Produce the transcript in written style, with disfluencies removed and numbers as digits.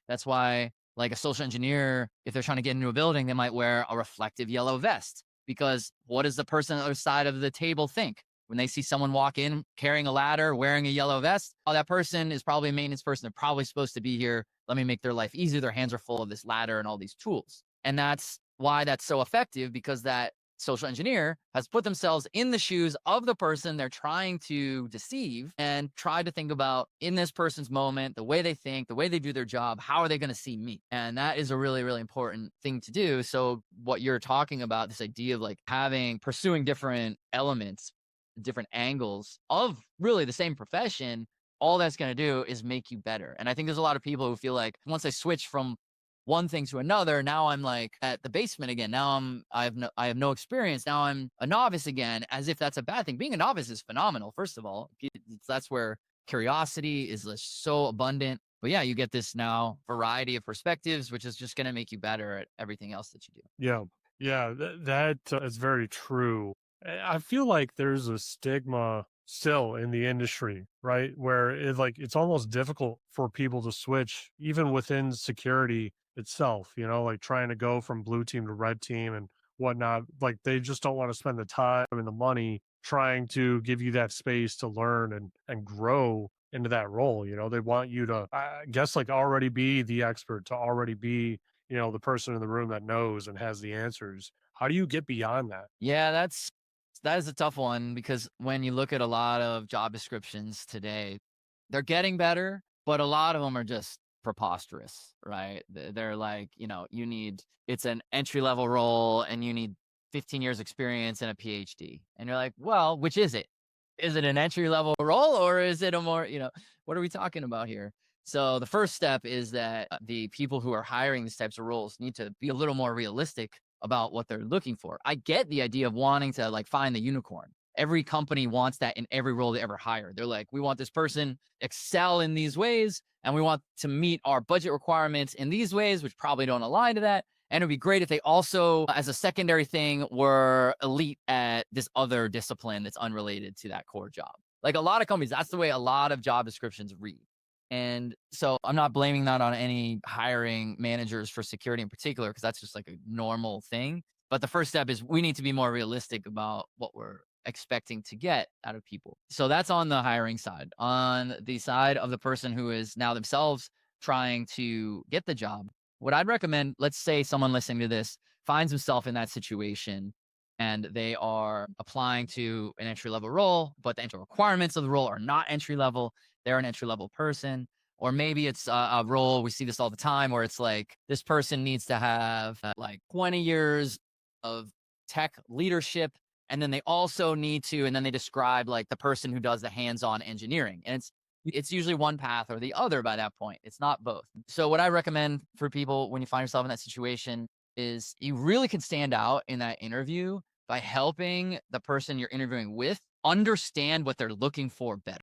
That's why, like a social engineer, if they're trying to get into a building, they might wear a reflective yellow vest because what does the person on the other side of the table think? When they see someone walk in carrying a ladder, wearing a yellow vest, oh, that person is probably a maintenance person. They're probably supposed to be here. Let me make their life easier. Their hands are full of this ladder and all these tools. And that's why that's so effective because that social engineer has put themselves in the shoes of the person they're trying to deceive and try to think about in this person's moment, the way they think, the way they do their job, how are they going to see me? And that is a really, really important thing to do. So, what you're talking about, this idea of like pursuing different elements, different angles of really the same profession, all that's going to do is make you better. And I think there's a lot of people who feel like once they switch from one thing to another, now I'm like at the basement again. Now I have no experience. Now I'm a novice again, as if that's a bad thing. Being a novice is phenomenal. First of all, that's where curiosity is just so abundant. But yeah, you get this now variety of perspectives, which is just going to make you better at everything else that you do. Yeah. Yeah, that is very true. I feel like there's a stigma still in the industry, right? Where it's almost difficult for people to switch even within security itself, like trying to go from blue team to red team and whatnot. Like they just don't want to spend the time and the money trying to give you that space to learn and grow into that role. They want you to, I guess, like already be the expert, to already be the person in the room that knows and has the answers. How do you get beyond that? Yeah, that is a tough one because when you look at a lot of job descriptions today, they're getting better, but a lot of them are just preposterous, right? They're like, it's an entry level role and you need 15 years experience and a PhD. And you're like, well, which is it? Is it an entry level role or is it a more, what are we talking about here? So the first step is that the people who are hiring these types of roles need to be a little more realistic about what they're looking for. I get the idea of wanting to like find the unicorn. Every company wants that in every role they ever hire. They're like, we want this person excel in these ways, and we want to meet our budget requirements in these ways, which probably don't align to that. And it'd be great if they also, as a secondary thing, were elite at this other discipline that's unrelated to that core job. Like a lot of companies, that's the way a lot of job descriptions read. And so I'm not blaming that on any hiring managers for security in particular, because that's just like a normal thing. But the first step is we need to be more realistic about what we're expecting to get out of people. So that's on the hiring side. On the side of the person who is now themselves trying to get the job, what I'd recommend, let's say someone listening to this finds himself in that situation and they are applying to an entry level role, but the entry requirements of the role are not entry level. They're an entry level person. Or maybe it's a role, we see this all the time, where it's like this person needs to have like 20 years of tech leadership. And then they also need to, and then they describe like the person who does the hands on engineering. And it's usually one path or the other by that point. It's not both. So, what I recommend for people when you find yourself in that situation is you really can stand out in that interview by helping the person you're interviewing with understand what they're looking for better.